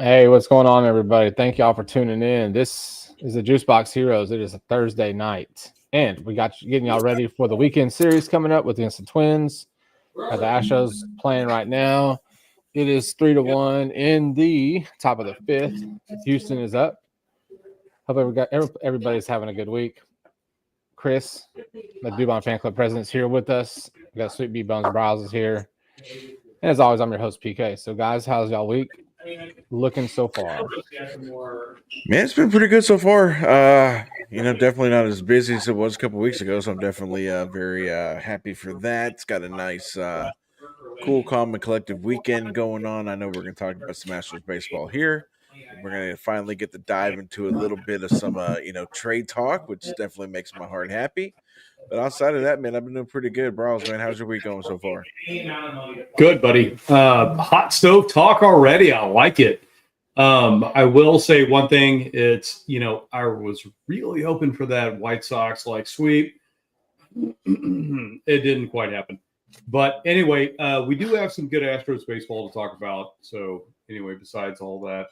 Hey, what's going on, everybody? Thank y'all for tuning in. This is the Juice Box Heroes. It is a Thursday night, and we got getting y'all ready for the weekend series coming up with against the Twins. Got the Astros playing right now. It is 3-1 in the top of the fifth. Houston is up. Hope everybody's having a good week. Chris, the Dubon Fan Club president, is here with us. We got Sweet B Bones Browse is here. And as always, I'm your host, PK. So, guys, how's y'all week looking so far? Man, it's been pretty good so far. Definitely not as busy as it was a couple weeks ago, so I'm definitely very happy for that. It's got a nice, cool, calm, and collective weekend going on. I know we're going to talk about some Astros baseball here. We're going to finally get to dive into a little bit of some, trade talk, which definitely makes my heart happy. But outside of that, man, I've been doing pretty good. Bros, man, how's your week going so far? Good, buddy. Hot stove talk already. I like it. I will say one thing. It's, I was really hoping for that White Sox sweep. It didn't quite happen. But anyway, we do have some good Astros baseball to talk about. So anyway, besides all that,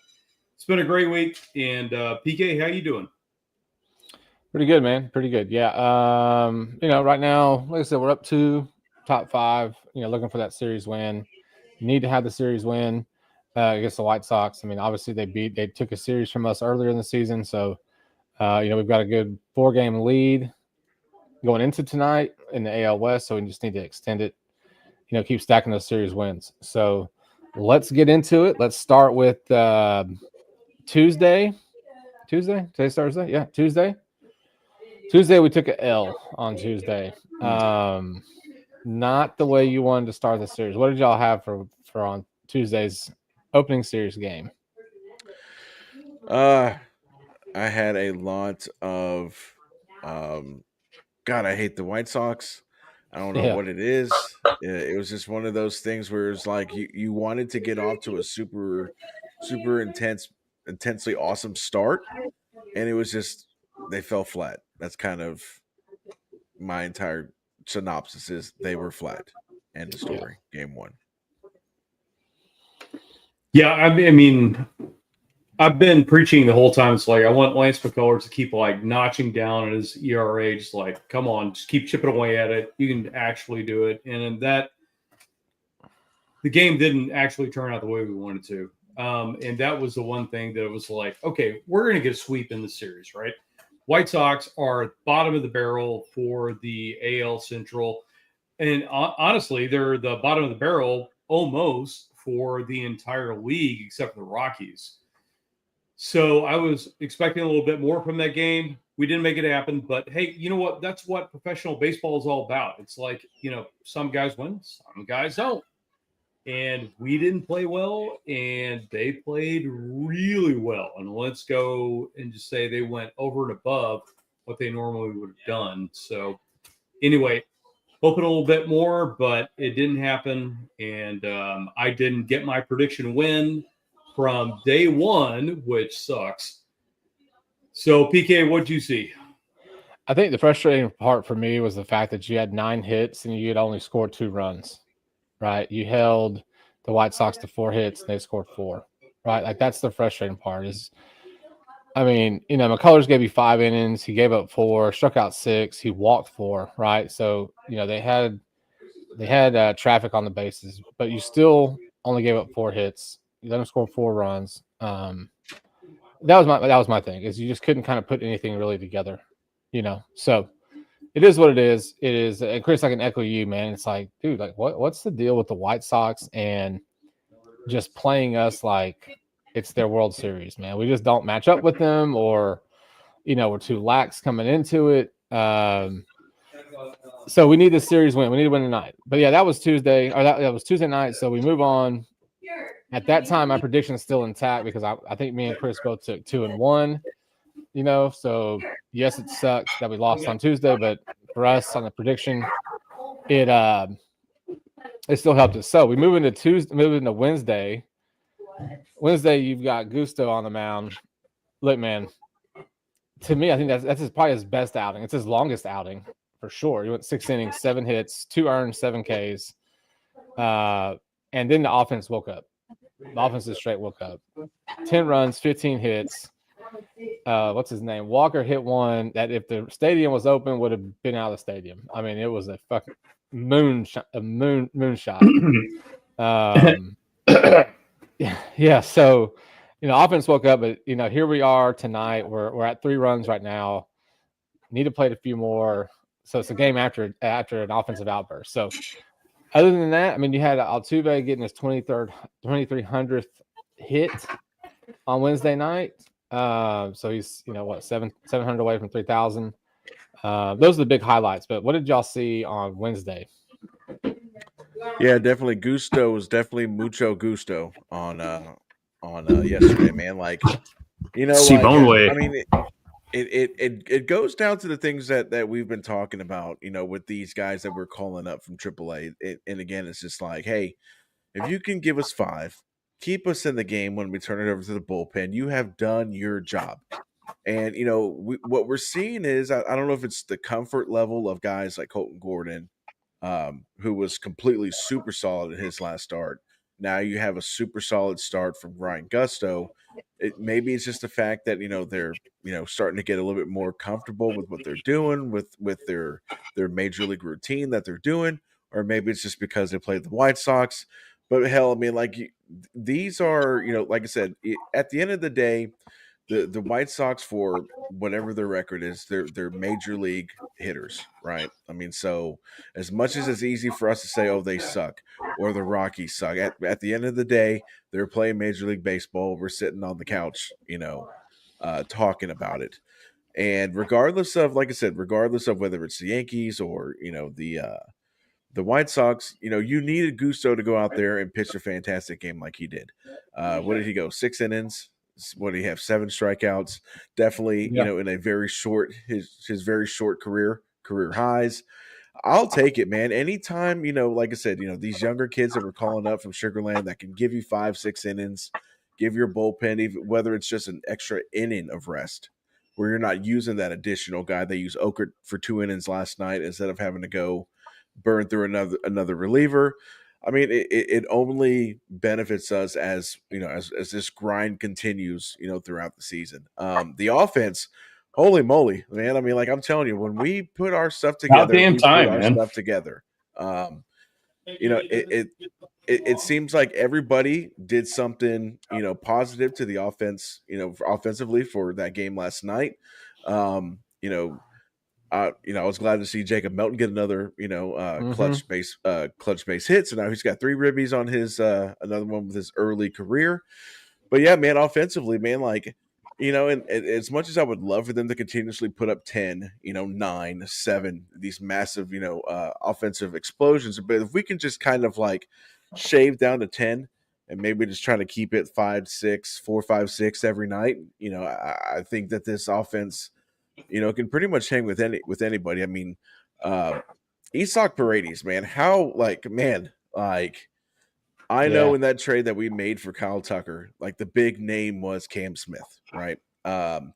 it's been a great week. And PK, how you doing? Pretty good, man. Pretty good. Yeah. Right now, like I said, we're up to top five. Looking for that series win. Need to have the series win against the White Sox. I mean, obviously they took a series from us earlier in the season, so we've got a good 4-game lead going into tonight in the AL West. So we just need to extend it. Keep stacking those series wins. So let's get into it. Let's start with Tuesday. Today's Thursday. Yeah, Tuesday. Tuesday, we took an L on Tuesday. Not the way you wanted to start the series. What did y'all have for on Tuesday's opening series game? I had a lot of, God, I hate the White Sox. I don't know what it is. It was just one of those things where it's like you wanted to get off to a super, super intensely awesome start, and it was just they fell flat. That's kind of my entire synopsis is they were flat. End of story. Game one. Yeah, I mean, I've been preaching the whole time. It's like I want Lance McCullers to keep notching down at his ERA. Just come on, just keep chipping away at it. You can actually do it. And that the game didn't actually turn out the way we wanted to. And that was the one thing that it was like, okay, we're going to get a sweep in the series, right? White Sox are bottom of the barrel for the AL Central. And honestly, they're the bottom of the barrel almost for the entire league, except for the Rockies. So I was expecting a little bit more from that game. We didn't make it happen, but hey, you know what? That's what professional baseball is all about. It's like, some guys win, some guys don't. And we didn't play well, and they played really well. And let's go and just say they went over and above what they normally would have done. So anyway, hoping a little bit more, but it didn't happen. And I didn't get my prediction win from day one, which sucks. So, PK, what'd you see? I think the frustrating part for me was the fact that you had 9 hits and you had only scored 2 runs, right? You held the White Sox to 4 hits and they scored 4, right? That's the frustrating part is, McCullers gave you 5 innings. He gave up 4, struck out 6. He walked 4, right? So, they had traffic on the bases, but you still only gave up 4 hits. You let him score 4 runs. That was my thing is you just couldn't kind of put anything really together, So it is what it is. It is, and Chris, I can echo you, man. It's like, dude, what's the deal with the White Sox and just playing us like it's their World Series, man? We just don't match up with them, or we're too lax coming into it. So we need this series win. We need to win tonight. But yeah, that was Tuesday, or that was Tuesday night. So we move on. At that time, my prediction is still intact because I think me and Chris both took 2-1. So yes, it sucks that we lost on Tuesday, but for us on the prediction, it still helped us. So we move into Wednesday. Wednesday, you've got Gusto on the mound. Look, man, to me, I think that's probably his best outing. It's his longest outing for sure. He went 6 innings, 7 hits, 2 earned, 7 Ks. And then the offense woke up. The offense just straight woke up. 10 runs, 15 hits. What's his name? Walker hit one that if the stadium was open would have been out of the stadium. I mean, it was a fucking moon shot. Yeah. So, offense woke up, but here we are tonight. We're at 3 runs right now. Need to play a few more. So it's a game after an offensive outburst. So other than that, I mean, you had Altuve getting his 2300th hit on Wednesday night. So he's 700 away from 3,000. Those are the big highlights. But what did y'all see on Wednesday? Yeah, definitely. Gusto was definitely mucho gusto on yesterday, man. Like, Simone way. I mean, it goes down to the things that we've been talking about, with these guys that we're calling up from AAA. And again, it's just like, hey, if you can give us 5, keep us in the game when we turn it over to the bullpen, you have done your job. And what we're seeing is, I don't know if it's the comfort level of guys like Colton Gordon, who was completely super solid in his last start. Now you have a super solid start from Ryan Gusto. Maybe it's just the fact that they're starting to get a little bit more comfortable with what they're doing with their major league routine that they're doing, or maybe it's just because they played the White Sox. But hell, I mean, like, these are, like I said, at the end of the day, the White Sox, for whatever their record is, they're major league hitters, right? I mean, so as much as it's easy for us to say, oh, they suck, or the Rockies suck, at the end of the day, they're playing Major League Baseball. We're sitting on the couch, talking about it. And regardless of, like I said, regardless of whether it's the Yankees or the White Sox, you needed Gusto to go out there and pitch a fantastic game like he did. What did he go? 6 innings. What did he have? 7 strikeouts. Definitely, in a very short his very short career highs. I'll take it, man. Anytime, like I said, these younger kids that we're calling up from Sugarland that can give you 5-6 innings, give your bullpen, even whether it's just an extra inning of rest, where you're not using that additional guy. They used Okert for 2 innings last night instead of having to go burn through another reliever. I mean, it only benefits us as this grind continues, throughout the season. The offense, holy moly, man! I mean, like, I'm telling you, when we put our stuff together, It seems like everybody did something, positive to the offense, offensively for that game last night. I was glad to see Jacob Melton get another, clutch base hit. So now he's got 3 ribbies on his another one with his early career. But yeah, man, offensively, man, like, and as much as I would love for them to continuously put up 10, 9, 7, these massive, offensive explosions, but if we can just kind of like shave down to 10 and maybe just try to keep it 5, 6, 4, 5, 6 every night, I think that this offense, can pretty much hang with anybody. I mean, Isak Paredes, man, I know in that trade that we made for Kyle Tucker, like, the big name was Cam Smith, right? And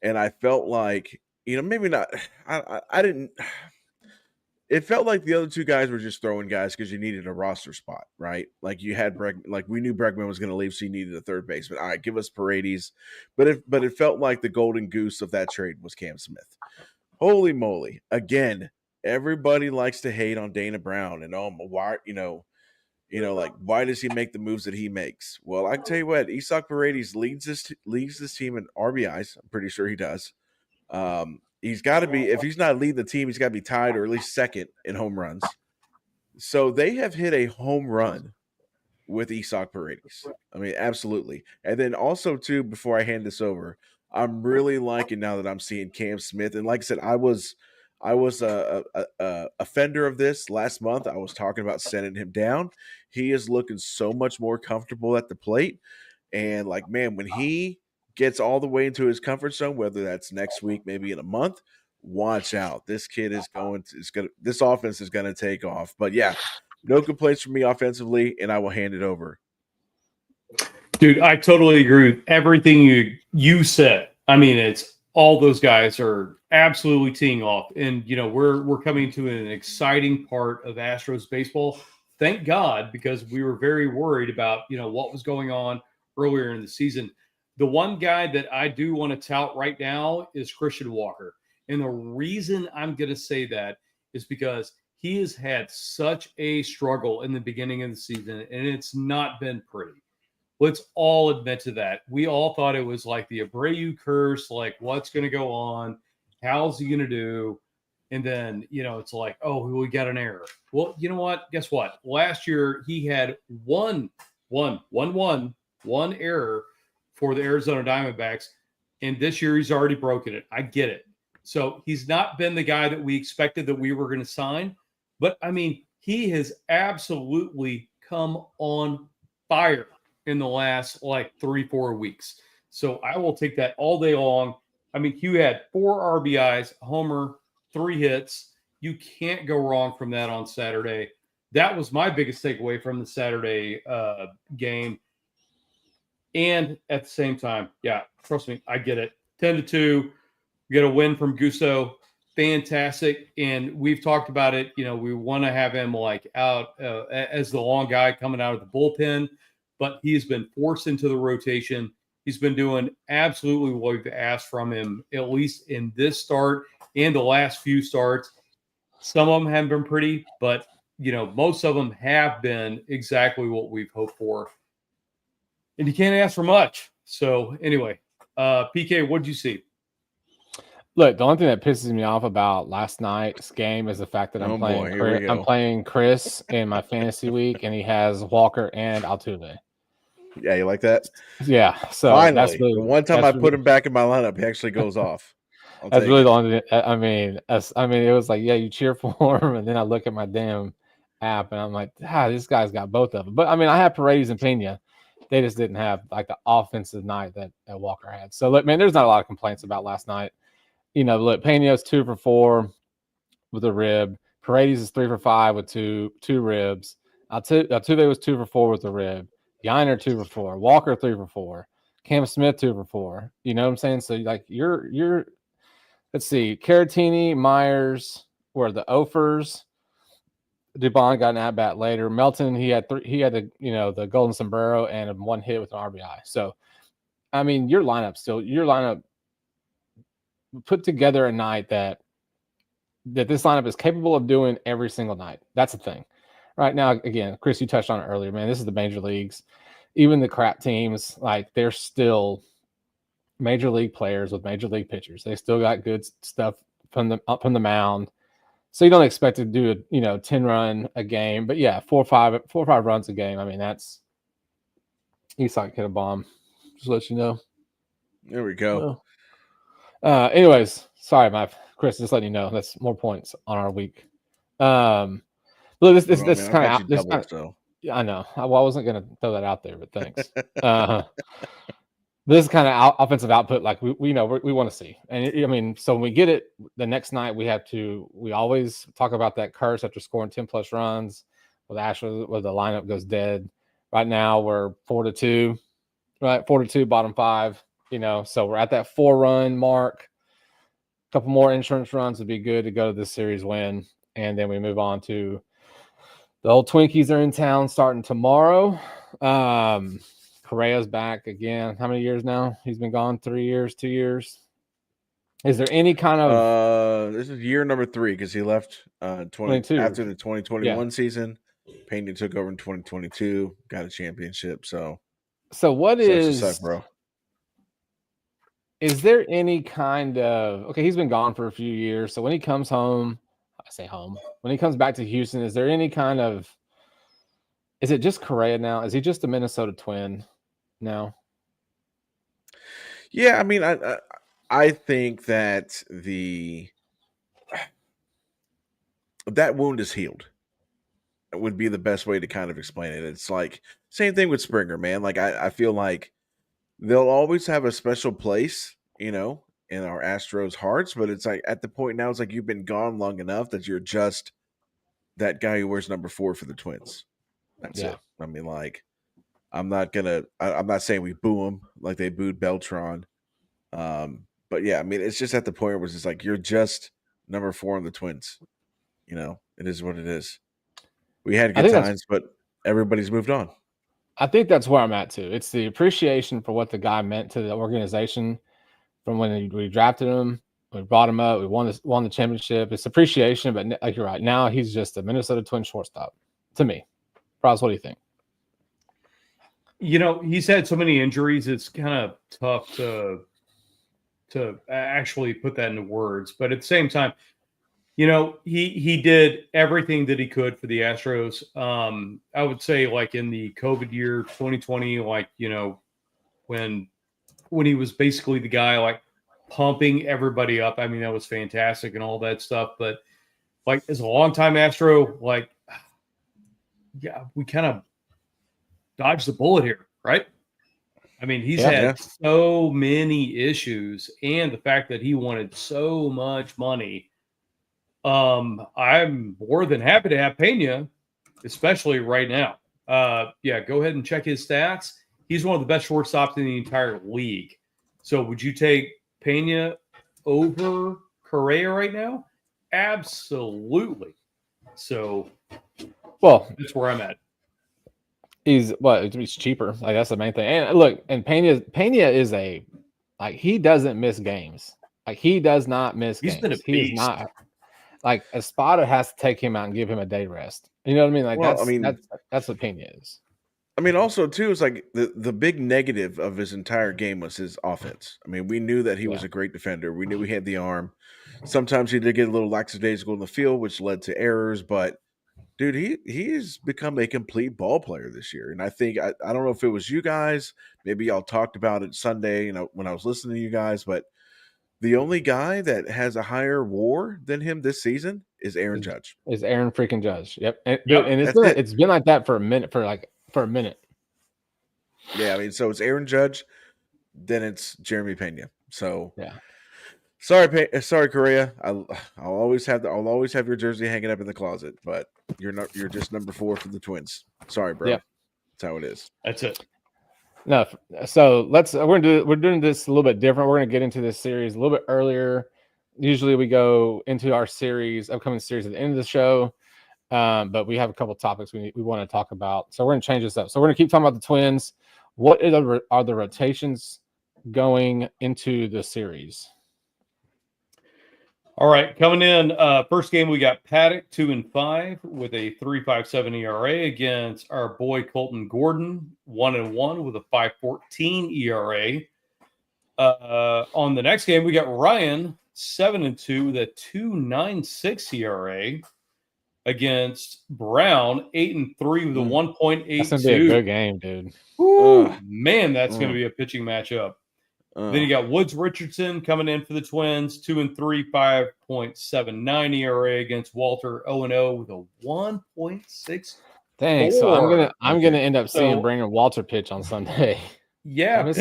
I felt like, maybe not. I didn't. It felt like the other 2 guys were just throwing guys because you needed a roster spot, right? Like, you had like, we knew Bregman was going to leave, so you needed a third baseman. All right, give us Paredes, but it felt like the golden goose of that trade was Cam Smith. Holy moly! Again, everybody likes to hate on Dana Brown and why, like, why does he make the moves that he makes? Well, I can tell you what, Isak Paredes leads this team in RBIs. I'm pretty sure he does. He's got to be, if he's not leading the team, he's got to be tied or at least second in home runs. So they have hit a home run with Isak Paredes. I mean, absolutely. And then also, too, before I hand this over, I'm really liking now that I'm seeing Cam Smith. And like I said, I was a offender of this last month. I was talking about sending him down. He is looking so much more comfortable at the plate. And, like, man, when he gets all the way into his comfort zone, whether that's next week, maybe in a month, watch out. This kid this offense is going to take off. But yeah, no complaints from me offensively, and I will hand it over. Dude, I totally agree with everything you said. I mean, it's all those guys are absolutely teeing off. And, we're coming to an exciting part of Astros baseball. thank God, because we were very worried about, what was going on earlier in the season. The one guy that I do want to tout right now is Christian Walker. And the reason I'm going to say that is because he has had such a struggle in the beginning of the season, and it's not been pretty. Let's all admit to that. We all thought it was like the Abreu curse, like what's going to go on? How's he going to do? And then, it's like, oh, we got an error. Well, you know what? Guess what? Last year he had one error for the Arizona Diamondbacks. And this year he's already broken it. I get it. So he's not been the guy that we expected that we were going to sign. But I mean, he has absolutely come on fire in the last like 3-4 weeks. So I will take that all day long. I mean, Hugh had 4 RBIs, a homer, 3 hits. You can't go wrong from that on Saturday. That was my biggest takeaway from the Saturday game. And at the same time, yeah, trust me, I get it. 10-2, you get a win from Gusto. Fantastic. And we've talked about it. We want to have him like out as the long guy coming out of the bullpen, but he's been forced into the rotation. He's been doing absolutely what we've asked from him, at least in this start and the last few starts. Some of them haven't been pretty, but most of them have been exactly what we've hoped for. And you can't ask for much. So anyway, PK, what did you see? Look, the only thing that pisses me off about last night's game is the fact that I'm playing Chris in my fantasy week, and he has Walker and Altuve. Yeah, you like that? Yeah. So finally, that's really, the one time I put him back in my lineup, he actually goes off. That's really the only. I mean, it was like, yeah, you cheer for him, and then I look at my damn app, and I'm like, this guy's got both of them. But I mean, I have Paredes and Pena. They just didn't have like the offensive night that Walker had. So look, man, there's not a lot of complaints about last night. Look, Pena's 2 for 4 with a rib. Paredes is 3 for 5 with two ribs. Altuve was 2 for 4 with a rib. Yiner 2 for 4. Walker 3 for 4. Cam Smith 2 for 4. You know what I'm saying? So like you're let's see, Caratini, Myers were the offers. Dubon got an at bat later. Melton, he had the golden sombrero and 1 hit with an RBI. So I mean, your lineup put together a night that this lineup is capable of doing every single night. That's the thing. Right now, again, Chris, you touched on it earlier, man. This is the major leagues. Even the crap teams, like they're still major league players with major league pitchers. They still got good stuff from the mound. So you don't expect to do 10 run a game, but yeah, 4 or 5 runs a game. I mean, that's Eastside hit a bomb. Just to let you know. There we go. Anyways, sorry, Chris, just letting you know that's more points on our week. Look, this is kind of yeah, I know. I wasn't gonna throw that out there, but thanks. This is kind of offensive output, like we want to see, and I mean, so when we get it the next night, we always talk about that curse after scoring 10 plus runs with Astros, where the lineup goes dead. Right now, we're 4-2, right? 4-2, bottom 5. So we're at that 4-run mark. A couple more insurance runs would be good to go to this series win, and then we move on to the old Twinkies are in town starting tomorrow. Correa's back again. How many years now? He's been gone 3 years, 2 years. Is there any kind of this is year number 3 because he left 22 after the 2021 season. Pena took over in 2022, got a championship. So what is suck, bro? Is there any kind of he's been gone for a few years. So when he comes home, I say home, when he comes back to Houston, is there any kind of is it just Correa now? Is he just a Minnesota Twin now? Yeah, I mean, I think that that wound is healed. It would be the best way to kind of explain it. It's like same thing with Springer, man. Like I feel like they'll always have a special place, in our Astros hearts, but it's like at the point now, it's like you've been gone long enough that you're just that guy who wears number 4 for the Twins. That's it. I mean, like, I'm not saying we boo him like they booed Beltran. But yeah, I mean, it's just at the point where it's just like you're just number 4 on the Twins. It is what it is. We had I good think that's times, but everybody's moved on. I think that's where I'm at too. It's the appreciation for what the guy meant to the organization from when we drafted him, we brought him up, we won the championship. It's appreciation, but like you're right, now he's just a Minnesota Twins shortstop to me. Bros, what do you think? He's had so many injuries; it's kind of tough to actually put that into words. But at the same time, he did everything that he could for the Astros. I would say, like in the COVID year, 2020, like when he was basically the guy like pumping everybody up. I mean, that was fantastic and all that stuff. But like as a longtime Astro, like yeah, we kind of dodged the bullet here, right? I mean, he's had so many issues, and the fact that he wanted so much money. I'm more than happy to have Pena, especially right now. Go ahead and check his stats. He's one of the best shortstops in the entire league. So would you take Pena over Correa right now? Absolutely. So that's where I'm at. He's cheaper. Like that's the main thing. And look, and Pena is he doesn't miss games. Like he does not miss games. Been a beast. He is not like Espada has to take him out and give him a day rest. You know what I mean? Like that's what Pena is. I mean, also too, it's like the big negative of his entire game was his offense. I mean, we knew that he was a great defender. We knew he had the arm. Sometimes he did get a little lackadaisical in the field, which led to errors. But dude, he's become a complete ball player this year. And I think I don't know if it was you guys, maybe y'all talked about it Sunday, when I was listening to you guys, but the only guy that has a higher WAR than him this season is Aaron Judge. Is Aaron freaking Judge? Yep. And it's been like that for a minute. For a minute. Yeah, I mean, so it's Aaron Judge, then it's Jeremy Pena. So yeah. Sorry, Correa. I'll always have your jersey hanging up in the closet, but you're just number 4 for the Twins. Sorry, bro. Yep. That's how it is. That's it. No, so we're doing this a little bit different. We're gonna get into this series a little bit earlier. Usually we go into our upcoming series at the end of the show. But we have a couple topics we want to talk about. So we're going to change this up. So we're going to keep talking about the Twins. What are the rotations going into the series? All right, coming in first game, we got Paddock 2-5 with a 3.57 ERA against our boy Colton Gordon 1-1 with a 5.14 ERA. On the next game, we got Ryan 7-2 with a 2.96 ERA against Brown 8-3 with a 1.82. That's gonna be a good game, dude. Man, that's gonna be a pitching matchup. Then you got Woods Richardson coming in for the Twins, 2-3, 5.79 ERA against Walter 0-0 with a 1.6. Dang, so I'm gonna end up seeing Brandon Walter pitch on Sunday. Yeah, we're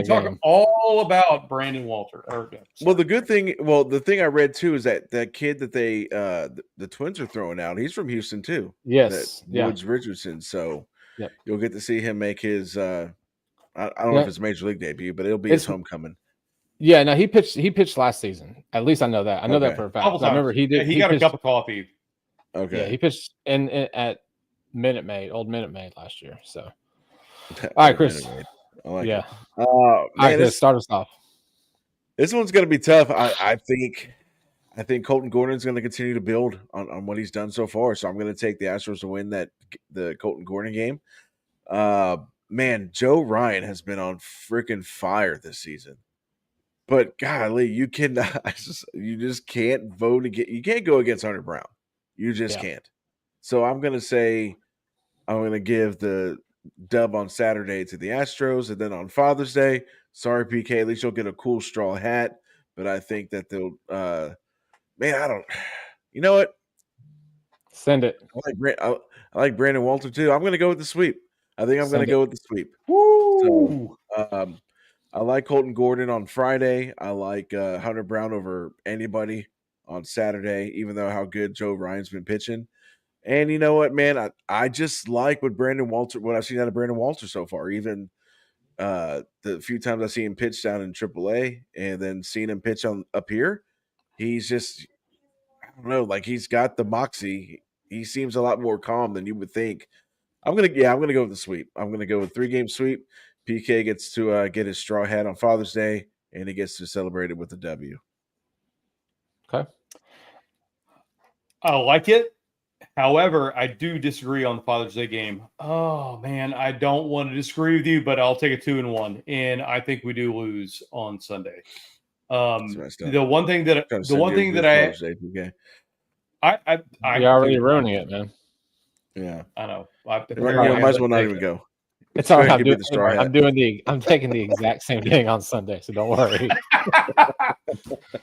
talking all about Brandon Walter. The thing I read too is that kid that the Twins are throwing out, he's from Houston too. Yes, Woods Richardson. So you'll get to see him make his. I don't know if it's major league debut, but it'll be his homecoming. Yeah, no, he pitched last season. At least I know that. I know that for a fact. I remember he did. He got a cup of coffee. Okay. Yeah, he pitched at Minute Maid, old Minute Maid last year. So, all right, Chris. I like it. All right, Chris, start us off. This one's going to be tough. I think Colton Gordon's going to continue to build on what he's done so far. So I'm going to take the Astros to win the Colton Gordon game. Man, Joe Ryan has been on freaking fire this season. But golly, you just can't vote against. You can't go against Hunter Brown. You just can't. So I'm going to give the dub on Saturday to the Astros, and then on Father's Day, sorry PK, at least you'll get a cool straw hat. But I think that they'll. You know what? Send it. I like Brandon Walter too. I'm going to go with the sweep. I think I'm going to go with the sweep. Woo! So, I like Colton Gordon on Friday. I like Hunter Brown over anybody on Saturday, even though how good Joe Ryan's been pitching. And you know what, man? I just like what I've seen out of Brandon Walter so far. Even the few times I see him pitch down in AAA and then seeing him pitch up here, he's just, I don't know, like he's got the moxie. he seems a lot more calm than you would think. I'm gonna go with the sweep. I'm gonna go with 3-game sweep. PK gets to get his straw hat on Father's Day, and he gets to celebrate it with a W. Okay. I like it. However, I do disagree on the Father's Day game. Oh man, I don't want to disagree with you, but I'll take a 2-1, and I think we do lose on Sunday. The one thing that Father's Day, PK. You're already ruining it, man. Yeah, I know. might as well not even go. It's all right. I'm taking the exact same thing on Sunday, so don't worry. I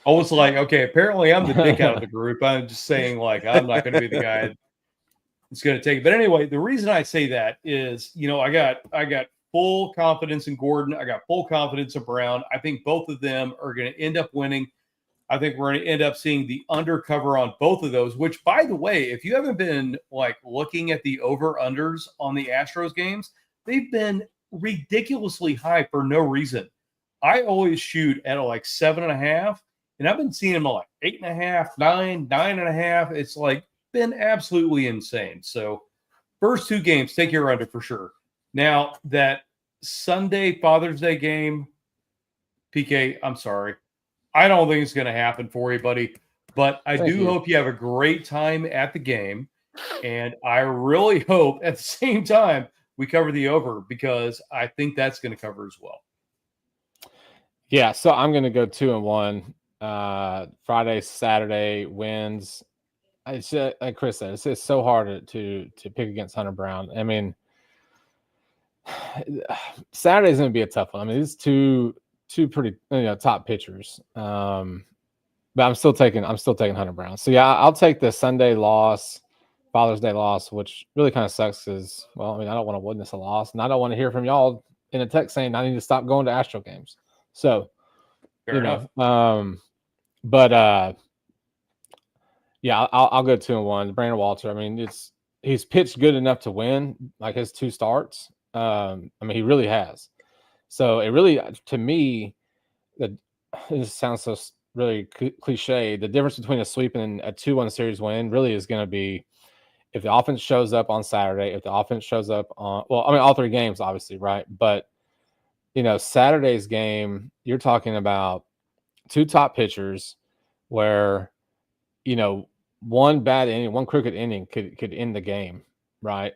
was like, okay, apparently I'm the dick out of the group. I'm just saying, like, I'm not going to be the guy that's going to take it. But anyway, the reason I say that is, I got full confidence in Gordon. I got full confidence in Brown. I think both of them are going to end up winning. I think we're going to end up seeing the undercover on both of those, which, by the way, if you haven't been like looking at the over-unders on the Astros games, they've been ridiculously high for no reason. I always shoot at like 7.5, and I've been seeing them at like 8.5, 9, 9.5. It's like been absolutely insane. So first 2 games, take your under for sure. Now that Sunday Father's Day game, PK, I'm sorry. I don't think it's going to happen for you, buddy. But I do hope you have a great time at the game. And I really hope at the same time we cover the over, because I think that's going to cover as well. Yeah, so I'm going to go 2-1. Friday, Saturday wins. It's like Chris said, it's so hard to pick against Hunter Brown. I mean, Saturday's going to be a tough one. I mean, these two pretty top pitchers. But I'm still taking Hunter Brown. So yeah, I'll take the Sunday loss, Father's Day loss, which really kind of sucks because, well, I mean, I don't want to witness a loss, and I don't want to hear from y'all in a text saying I need to stop going to Astro games. So, Fair enough. Yeah, I'll go 2-1. Brandon Walter. I mean, he's pitched good enough to win, like his 2 starts. I mean, he really has. So it really, to me, this sounds so really cliche. The difference between a sweep and a 2-1 series win really is going to be if the offense shows up on Saturday, if the offense shows up on, well, I mean, all 3 games, obviously, right? But, Saturday's game, you're talking about 2 top pitchers where, one bad inning, one crooked inning could end the game, right?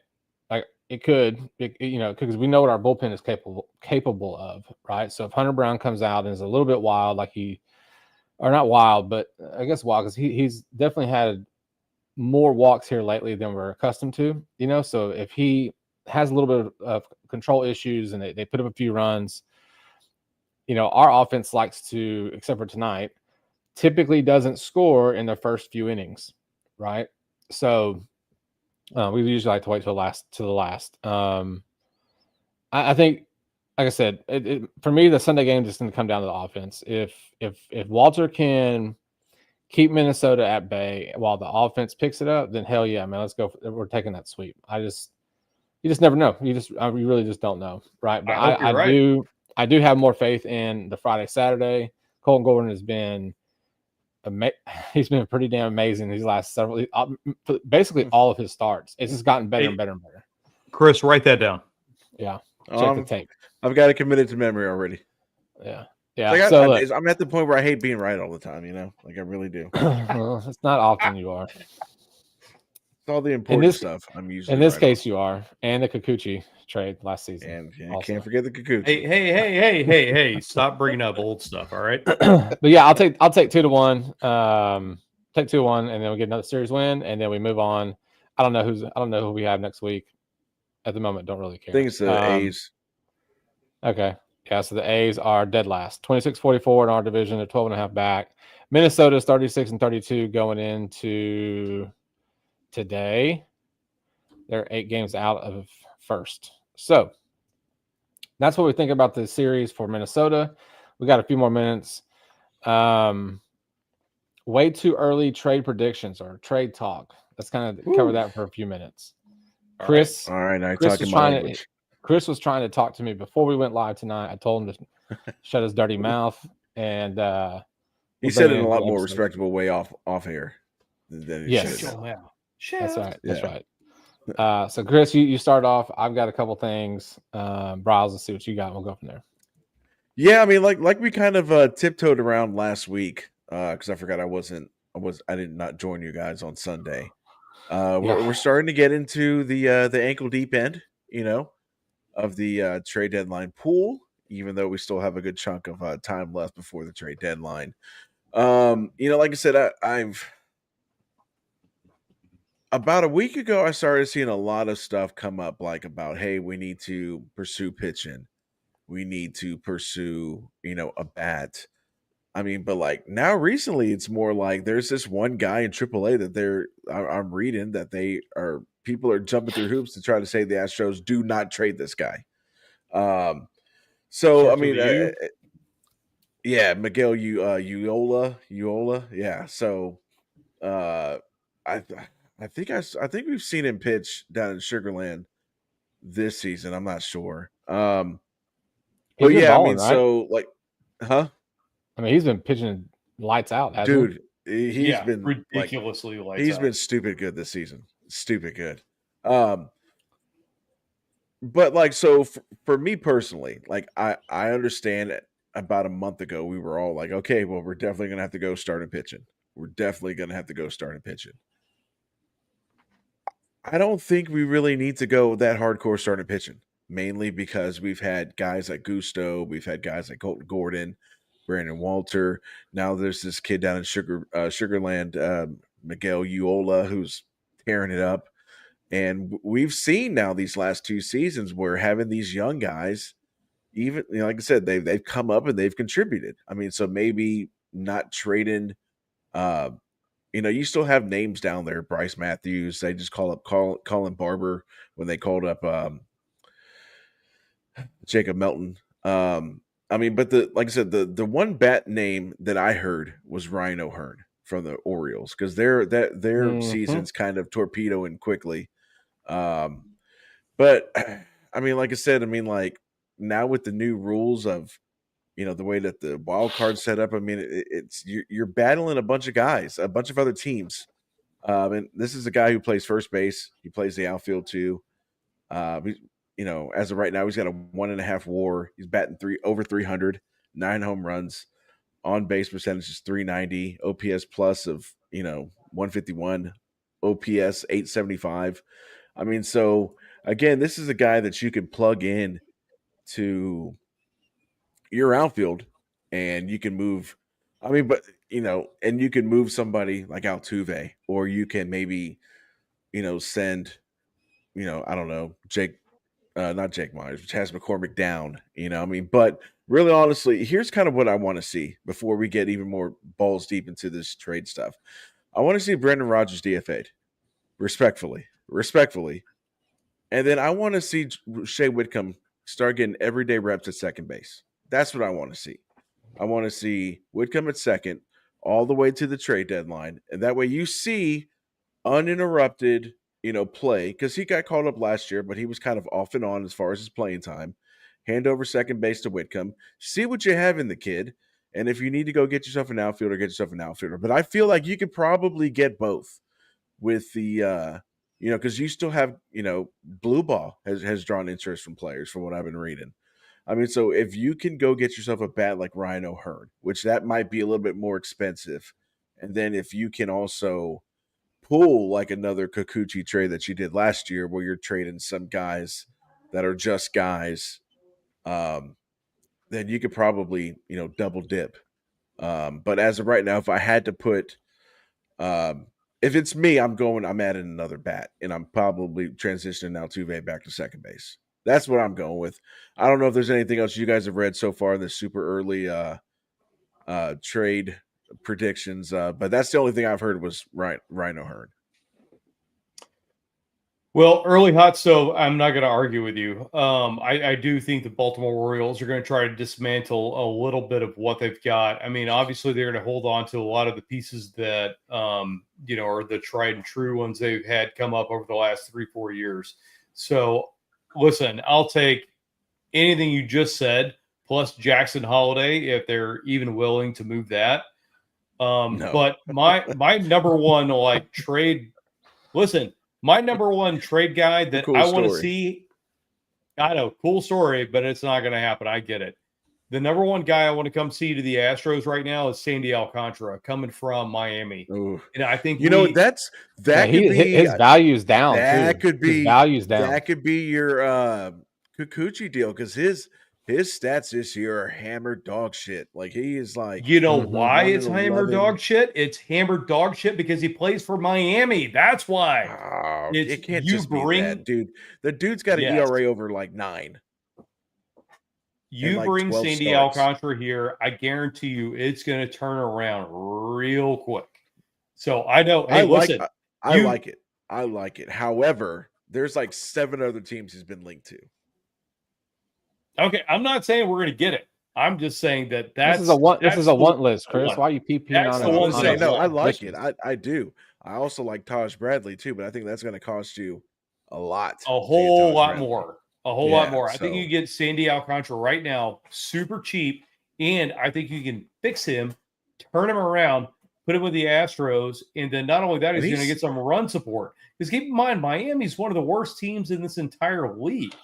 Like it could, because we know what our bullpen is capable of, right? So if Hunter Brown comes out and is a little bit wild, or not wild, but I guess wild, because he's definitely had more walks here lately than we're accustomed to, So if he has a little bit of control issues and they put up a few runs, our offense likes to, except for tonight, typically doesn't score in the first few innings, right? So we usually like to wait till the last. I think, like I said, for me, the Sunday game is just going to come down to the offense. If Walter can keep Minnesota at bay while the offense picks it up, then hell yeah, man, let's go. We're taking that sweep. You just never know. You really just don't know, right? But I do have more faith in the Friday, Saturday. Colton Gordon has been. He's been pretty damn amazing these last several, basically all of his starts. It's just gotten better and better and better. Chris, write that down. Yeah, check the tape. I've got it committed to memory already. Yeah. I'm at the point where I hate being right all the time. Like I really do. Well, it's not often you are. It's all the important stuff. I'm usually in this case you are, and the Kikuchi trade last season. And you can't forget the Kikuchi. Hey! Stop bringing up old stuff. All right. But yeah, I'll take 2-1. Take 2-1, and then we get another series win, and then we move on. I don't know who we have next week. At the moment, don't really care. I think it's the A's. Okay. Yeah, so the A's are dead last. 26-44 in our division. They're 12.5 back. Minnesota's 36-32 going into today. They're 8 games out of first. So that's what we think about this series for Minnesota. We got a few more minutes. Way too early trade predictions or trade talk. Let's kind of cover that for a few minutes. Chris. All right. I talking my language. Chris was trying to talk to me before we went live tonight. I told him to shut his dirty mouth, and he said it in a lot more respectable way off air than he said. Yes. That's right. That's Yeah. right. So Chris, you start off. I've got a couple things. Browse and see what you got. We'll go from there. Yeah, I mean, like we kind of tiptoed around last week because I forgot I did not join you guys on Sunday. We're starting to get into the ankle deep end, of the trade deadline pool. Even though we still have a good chunk of time left before the trade deadline. Like I said, I've about a week ago I started seeing a lot of stuff come up like about, hey, we need to pursue pitching, we need to pursue a bat. I mean, but like now recently, it's more like there's this one guy in AAA that I'm reading that people are jumping through hoops to try to say the Astros do not trade this guy. So I Starts with mean, a U. yeah, Miguel Uola, yeah. So uh, I I think we've seen him pitch down in Sugarland this season. I'm not sure. But He's been yeah, I balling, mean, right? so like, huh? I mean, he's been pitching lights out, hasn't Dude, he's Yeah, been like ridiculously lights he's out. been stupid good this season. Stupid good. Um, but like so for me personally, like I understand about a month ago we were all like, okay, well we're definitely gonna have to go start and pitching. We're definitely gonna have to go start and pitching. I don't think we really need to go that hardcore starting pitching, mainly because we've had guys like Gusto, we've had guys like Colton Gordon, Brandon Walter. Now there's this kid down in Sugarland, Miguel Uola, who's tearing it up. And we've seen now these last two seasons where having these young guys, even like I said, they've come up and they've contributed. I mean, so maybe not trading. Uh, you still have names down there. Bryce Matthews. They just call up Colin Barber when they called up Jacob Melton. I mean, but like I said, the one bat name that I heard was Ryan O'Hearn from the Orioles because their he? season's kind of torpedoing quickly. Um, but I mean, like I said, I mean, like now with the new rules of the way that the wild card set up, I mean, it's you're battling a bunch of guys, a bunch of other teams. And this is a guy who plays first base. He plays the outfield too. He's, as of right now, he's got a 1.5 WAR. He's batting over 300, 9 home runs. On base percentage is 390. OPS plus of 151. OPS 875. I mean, so again, this is a guy that you can plug in to your outfield, and you can move. I mean, but and you can move somebody like Altuve, or you can maybe send I don't know Jake, not Jake Myers, which has McCormick down. I mean, but really, honestly, here's kind of what I want to see before we get even more balls deep into this trade stuff. I want to see Brendan Rodgers DFA'd, respectfully, and then I want to see Shea Whitcomb start getting everyday reps at second base. That's what I want to see. I want to see Whitcomb at second all the way to the trade deadline. And that way you see uninterrupted, play because he got called up last year, but he was kind of off and on as far as his playing time. Hand over second base to Whitcomb. See what you have in the kid. And if you need to go get yourself an outfielder, get yourself an outfielder. But I feel like you could probably get both with the, because you still have, blue ball has drawn interest from players from what I've been reading. I mean, so if you can go get yourself a bat like Ryan O'Hearn, which that might be a little bit more expensive, and then if you can also pull like another Kikuchi trade that you did last year, where you're trading some guys that are just guys, um, then you could probably double dip. But as of right now, if I had to put, if it's me, I'm adding another bat, and I'm probably transitioning Altuve back to second base. That's what I'm going with. I don't know if there's anything else you guys have read so far in this super early trade predictions, but that's the only thing I've heard was Ryan O'Hearn. Well, early hot stove, I'm not going to argue with you. I do think the Baltimore Orioles are going to try to dismantle a little bit of what they've got. I mean, obviously, they're going to hold on to a lot of the pieces that, are the tried and true ones they've had come up over the last 3-4 years. So, listen, I'll take anything you just said, plus Jackson Holiday, if they're even willing to move that. No. But my number one, trade Listen, my number one trade guy that Cool I want to story. see. I know, cool story, but it's not going to happen. I get it. The number one guy I want to come see to the Astros right now is Sandy Alcantara coming from Miami. Ooh. And I think You know, that could be his value's down that too. could His be value's down. that could be your Kikuchi deal because his stats this year are hammered dog shit. Like he is like you know Mhm. why 1 it's in hammered 11. dog shit? It's hammered dog shit because he plays for Miami. That's why. Oh, It's it can't you just be bring that, dude. The dude's got an Yes. ERA over like 9. You like bring 12 Sandy starts. Alcantara here, I guarantee you it's going to turn around real quick. So I know. Hey, listen, I like it. I like it. However, there's like 7 other teams he's been linked to. Okay, I'm not saying we're going to get it. I'm just saying that This is a want list, Chris. one. Why are you peeing That's on the it? ones that No, I want like it. positions? I do. I also like Taj Bradley too, but I think that's going to cost you a lot. A whole lot Bradley. more. A whole Yeah, lot more. I think so- you get Sandy Alcantara right now, super cheap, and I think you can fix him, turn him around, put him with the Astros, and then not only that, And he's going to he's- get some run support. Because keep in mind, Miami's one of the worst teams in this entire league.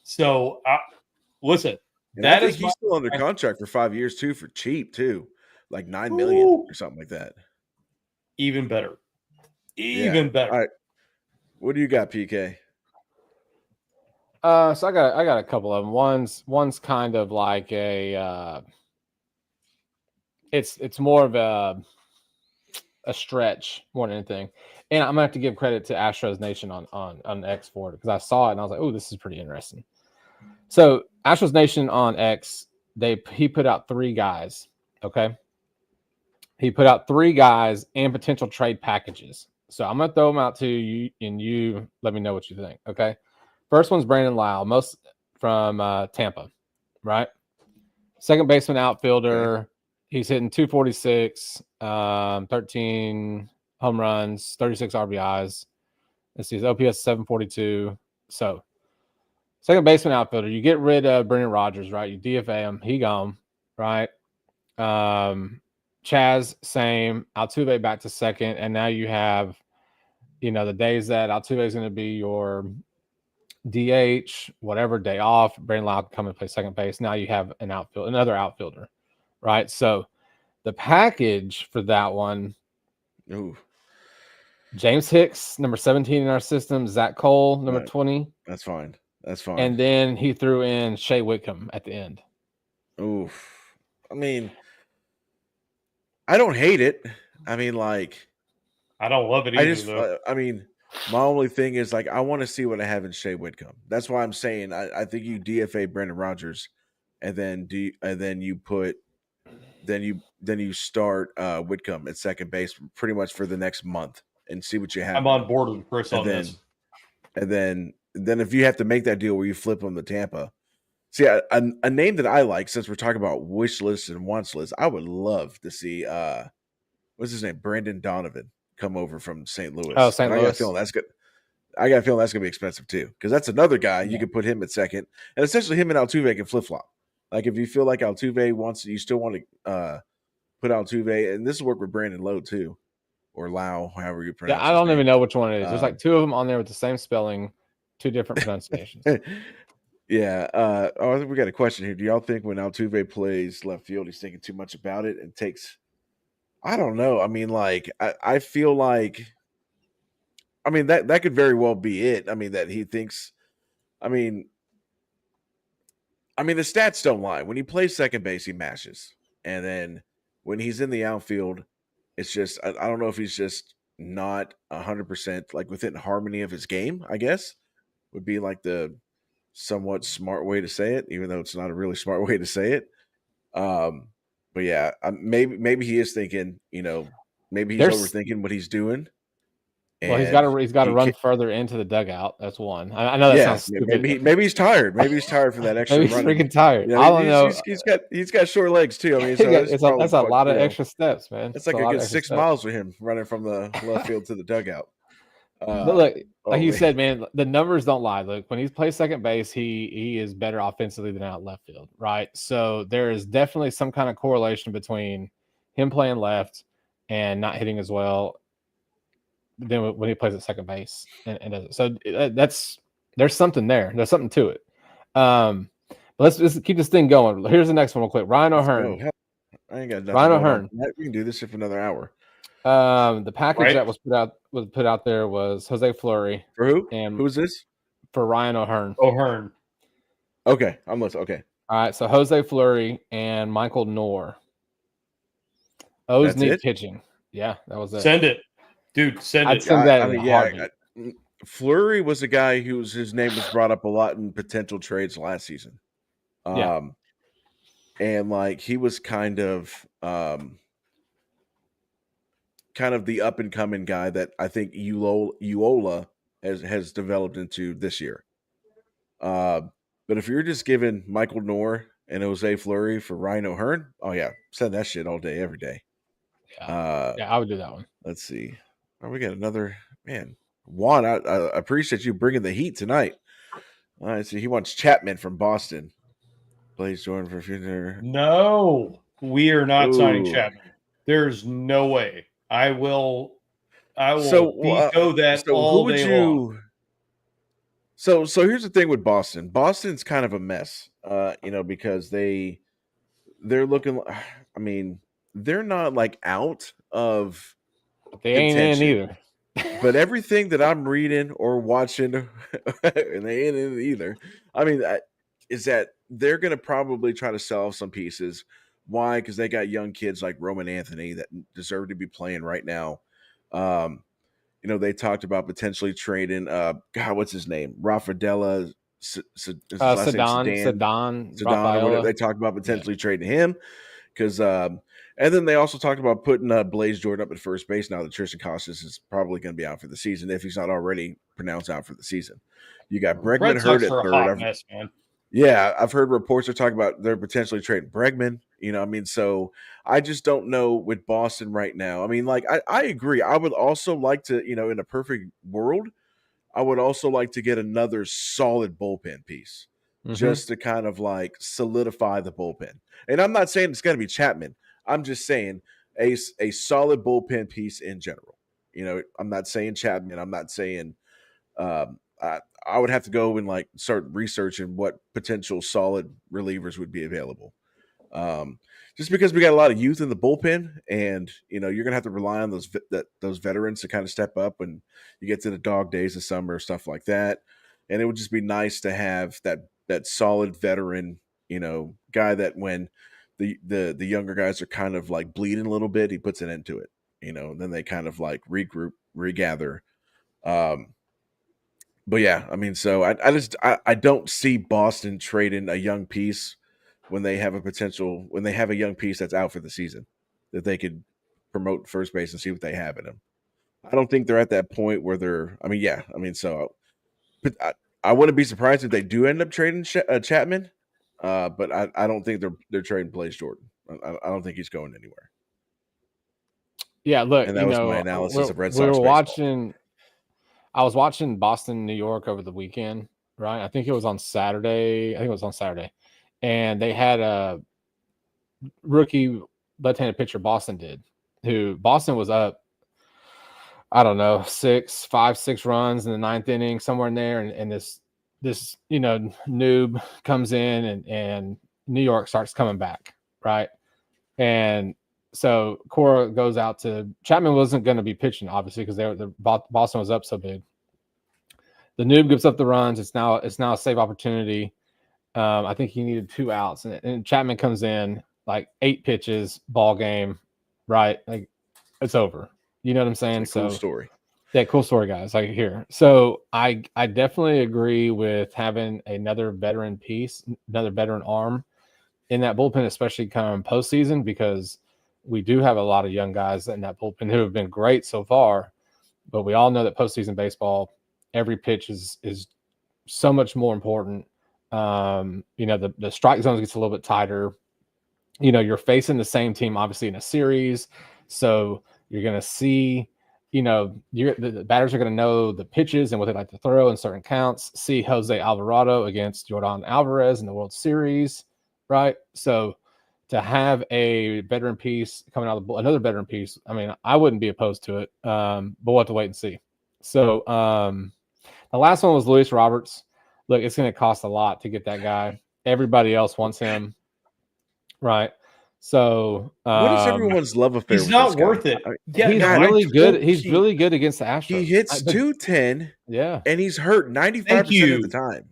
So, listen, And that I think is he's still under contract for 5 years too, for cheap too, like 9 million or something like that. Even better. Even better. All right, what do you got, PK? So I got a couple of them. One's kind of like a it's more of a stretch more than anything. And I'm gonna have to give credit to Astros Nation on X for it because I saw it and I was like, oh, this is pretty interesting. So Astros Nation on X, he put out 3 guys. Okay. He put out 3 guys and potential trade packages. So I'm gonna throw them out to you and you let me know what you think. Okay. First one's Brandon Lau, most from Tampa, right? Second baseman outfielder. Okay. He's hitting 246, 13 home runs, 36 RBIs. Let's see, his OPS 742. So, second baseman outfielder. You get rid of Brendan Rodgers, right? You DFA him. He gone, right? Chaz, same. Altuve back to second. And now you have, the days that Altuve is going to be your DH, whatever day off, Brandon Lau can come and play second base. Now you have another outfielder, right? So the package for that one, Ooh, James Hicks, number 17 in our system, Zach Cole, number 20. that's fine. That's fine. And then he threw in Shea Whitcomb at the end. Oof. I mean, I don't hate it. I mean, like, I don't love it either, though. My only thing is like I want to see what I have in Shea Whitcomb. That's why I'm saying I think you DFA Brendan Rodgers, and then you start Whitcomb at second base pretty much for the next month and see what you have. I'm on board with Chris on this. And then if you have to make that deal where you flip him to Tampa, see a name that I like since we're talking about wish lists and wants lists, I would love to see what's his name, Brandon Donovan, come over from St. Louis. Oh, St. And Louis. I got a feeling that's good. I got a feeling that's gonna be expensive too, because that's another guy you could put him at second, and essentially him and Altuve can flip flop. Like if you feel like Altuve you still want to put Altuve, and this will work with Brandon Lowe too, or Lau, however you pronounce. Yeah, I don't even know which one it is. There's like 2 of them on there with the same spelling, 2 different pronunciations. Yeah. I think we got a question here. Do y'all think when Altuve plays left field, he's thinking too much about it and takes? I don't know. I mean, like I feel like. I mean that could very well be it. I mean that he thinks. I mean the stats don't lie. When he plays second base, he mashes, and then when he's in the outfield, it's just I don't know if he's just not 100% like within harmony of his game. I guess would be like the somewhat smart way to say it, even though it's not a really smart way to say it. But yeah, maybe he is thinking. Maybe he's overthinking what he's doing. Well, he's got to run further into the dugout. That's one. I know that sounds stupid. Maybe he's tired. Maybe he's tired from that extra. Maybe he's running. freaking tired. I don't know. He's got short legs too. I mean, so that's a lot of extra steps, man. It's like a good 6 miles for him running from the left field to the dugout. But look, like you said, man, the numbers don't lie. Look, when he plays second base, he is better offensively than out left field, right? So there is definitely some kind of correlation between him playing left and not hitting as well. than when he plays at second base. And does it. So there's something there. There's something to it. But let's just keep this thing going. Here's the next one real quick. Ryan O'Hearn. I ain't got nothing Ryan going O'Hearn. on. We can do this for another hour. The package Right. that was put out there was Jose Fleury. For who? And Who's this? for Ryan O'Hearn. O'Hearn. Okay, I'm listening. Okay. All right, so Jose Fleury and Michael Knorr. O's That's need it? pitching. Yeah, that was it. Send it, dude. Send I'd it. send that in a heartbeat. Fleury was a guy his name was brought up a lot in potential trades last season. Yeah. And like he was kind of the up and coming guy that I think Uola has developed into this year. But if you're just giving Michael Knorr and Jose Fleury for Ryan O'Hearn, oh yeah, send that shit all day, every day. Yeah, I would do that one. Let's see. Oh, we got another man. Juan, I appreciate you bringing the heat tonight. All right, so he wants Chapman from Boston. Plays Jordan for future. No, we are not signing Ooh. Chapman. There's no way. I will veto that all day long. So here's the thing with Boston. Boston's kind of a mess, because they're looking. I mean, they're not like out of. They ain't in either. But everything that I'm reading or watching, and they ain't in it either. I mean, is that they're going to probably try to sell some pieces. Why? Because they got young kids like Roman Anthony that deserve to be playing right now. They talked about potentially trading. What's his name? Rafaela. Sedan. They talked about potentially trading him because. And then they also talked about putting Blaze Jordan up at first base now that Tristan Costas is probably going to be out for the season if he's not already pronounced out for the season. You got Bregman hurt at third. Hot mess, man. Yeah, I've heard reports are talking about they're potentially trading Bregman. So I just don't know with Boston right now. I mean, like I agree. I would also like to, in a perfect world, I would also like to get another solid bullpen piece just to kind of like solidify the bullpen. And I'm not saying it's going to be Chapman. I'm just saying a solid bullpen piece in general. I'm not saying Chapman. I'm not saying I would have to go and like start researching what potential solid relievers would be available. Just because we got a lot of youth in the bullpen, and you're gonna have to rely on those veterans to kind of step up when you get to the dog days of summer, stuff like that. And it would just be nice to have that solid veteran, guy that when the younger guys are kind of like bleeding a little bit, he puts an end to it, and then they kind of like regroup, regather. But yeah, I mean, so I don't see Boston trading a young piece when they have a young piece that's out for the season that they could promote first base and see what they have in them. I don't think they're at that point where they're. I mean, yeah, I mean, so but I wouldn't be surprised if they do end up trading Chapman. But I don't think they're trading Blaze Jordan. I don't think he's going anywhere. Yeah, look, and that was my analysis of Red Sox. We were baseball. watching. I was watching Boston, New York over the weekend, right? I think it was on Saturday. And they had a rookie left-handed pitcher. Boston was up. I don't know, 5-6 runs in the ninth inning, somewhere in there, and this noob comes in and New York starts coming back, right? And so Cora goes out to Chapman wasn't going to be pitching, obviously, because Boston was up so big. The noob gives up the runs. It's now a save opportunity. I think he needed 2 outs, and Chapman comes in like 8 pitches, ball game, right? Like it's over. You know what I'm saying? It's a cool story. Yeah, cool story, guys. Like here. So I definitely agree with having another veteran piece, another veteran arm in that bullpen, especially kind of postseason, because we do have a lot of young guys in that bullpen who have been great so far. But we all know that postseason baseball, every pitch is so much more important. The strike zones gets a little bit tighter. You're facing the same team, obviously, in a series. So you're going to see, the batters are going to know the pitches and what they like to throw in certain counts. See Jose Alvarado against Jordan Alvarez in the World Series, right? So to have a veteran piece coming out of another veteran piece, I mean, I wouldn't be opposed to it, but we'll have to wait and see. So the last one was Luis Roberts. Look, it's going to cost a lot to get that guy. Everybody else wants him, right? So what is everyone's love affair? He's with not this guy? worth it. Yeah, he's really good. He's really good against the Astros. He hits 210. Yeah, and he's hurt 95% of the time.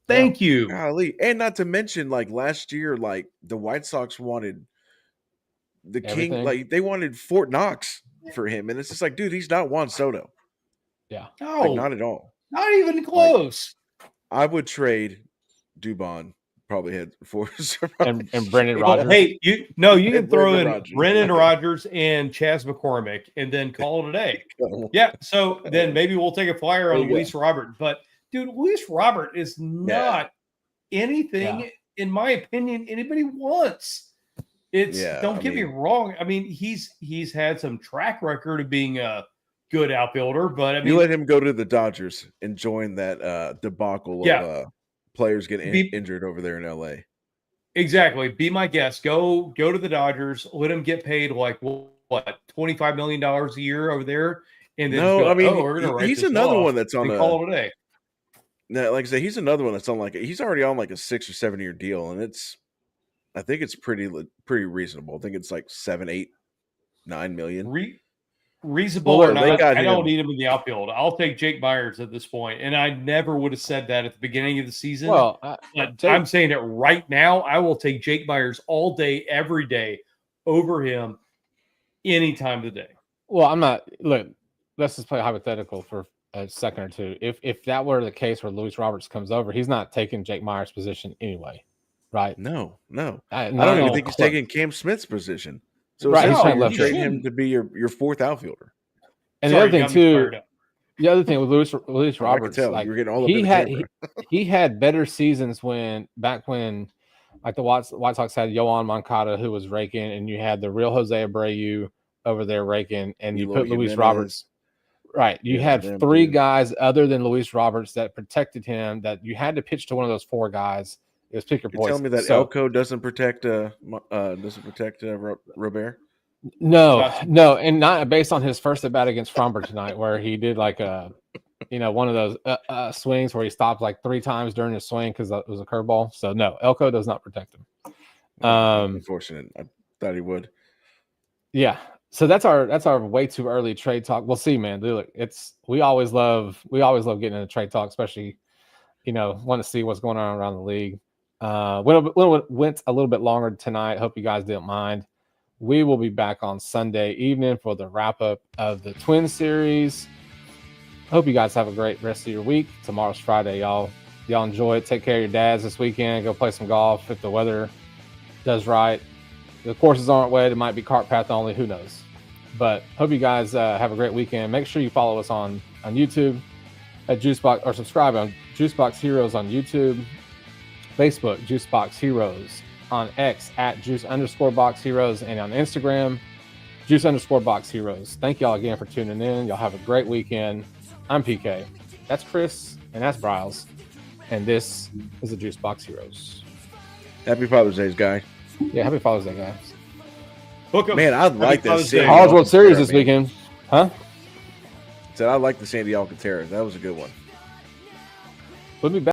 Thank you. Golly. And not to mention, like last year, like the White Sox wanted the Everything. king, like they wanted Fort Knox for him, and it's just like, dude, he's not Juan Soto. Yeah, no, like, not at all. Not even close. Like, I would trade Dubon. Probably had for and Brendan Rodgers. Hey, you can throw in Brendan Rodgers and Chas McCormick and then call it a day. Yeah, so then maybe we'll take a flyer on Luis Robert. But dude, Luis Robert is not anything, in my opinion, anybody wants. It's don't get me wrong. I mean, he's had some track record of being a good outfielder, but I mean, you let him go to the Dodgers and join that debacle of players getting injured over there in LA. Exactly. Be my guest. Go to the Dodgers. Let him get paid like what $25 million a year over there, and then we're gonna he's another one that's on call it a day. No, like I say, he's another one that's on he's already on like a 6 or 7 year deal, and I think it's pretty reasonable. I think it's like 7, 8, 9 million. Reasonable or not, I don't need him in the outfield. I'll take Jake Myers at this point, and I never would have said that at the beginning of the season. Well, but I'm saying it right now. I will take Jake Myers all day, every day, over him any time of the day. Well, I'm not. Look, let's just play hypothetical for a second or two. If that were the case where Luis Roberts comes over, he's not taking Jake Myers' position anyway, right? No. I don't even think he's taking Cam Smith's position. So he's trying to trade him to be your fourth outfielder. And the other thing too, with Luis Roberts, like you're getting all he had better seasons back when like the White Sox had Yoan Moncada who was raking, and you had the real Jose Abreu over there raking, and you put Luis Roberts. Right, you had three guys other than Luis Roberts that protected him. That you had to pitch to one of those four guys. It was pick your poison. Tell me that Elko doesn't protect Robert? No, and not based on his first at bat against Fromber tonight, where he did like one of those swings where he stopped like 3 times during his swing because it was a curveball. So no, Elko does not protect him. Unfortunate. I thought he would. Yeah. So that's our way too early trade talk. We'll see, man. Look, we always love getting into trade talk, especially want to see what's going on around the league. Went a little bit longer tonight. Hope you guys didn't mind. We will be back on Sunday evening for the wrap up of the Twin Series. Hope you guys have a great rest of your week. Tomorrow's Friday, y'all. Y'all enjoy it. Take care of your dads this weekend. Go play some golf if the weather does right. The courses aren't wet. It might be cart path only. Who knows? But hope you guys have a great weekend. Make sure you follow us on YouTube at Juicebox, or subscribe on Juicebox Heroes on YouTube. Facebook, Juicebox Heroes. On X at Juice_Box Heroes, and on Instagram, Juice_Box Heroes. Thank y'all again for tuning in. Y'all have a great weekend. I'm PK. That's Chris, and that's Bryles. And this is the Juicebox Heroes. Happy Father's Day, guys. Yeah, happy Father's Day, guys. Man, I'd like that. College World Series this weekend. Huh? Said I like the Sandy Alcantara. That was a good one. We'll be back.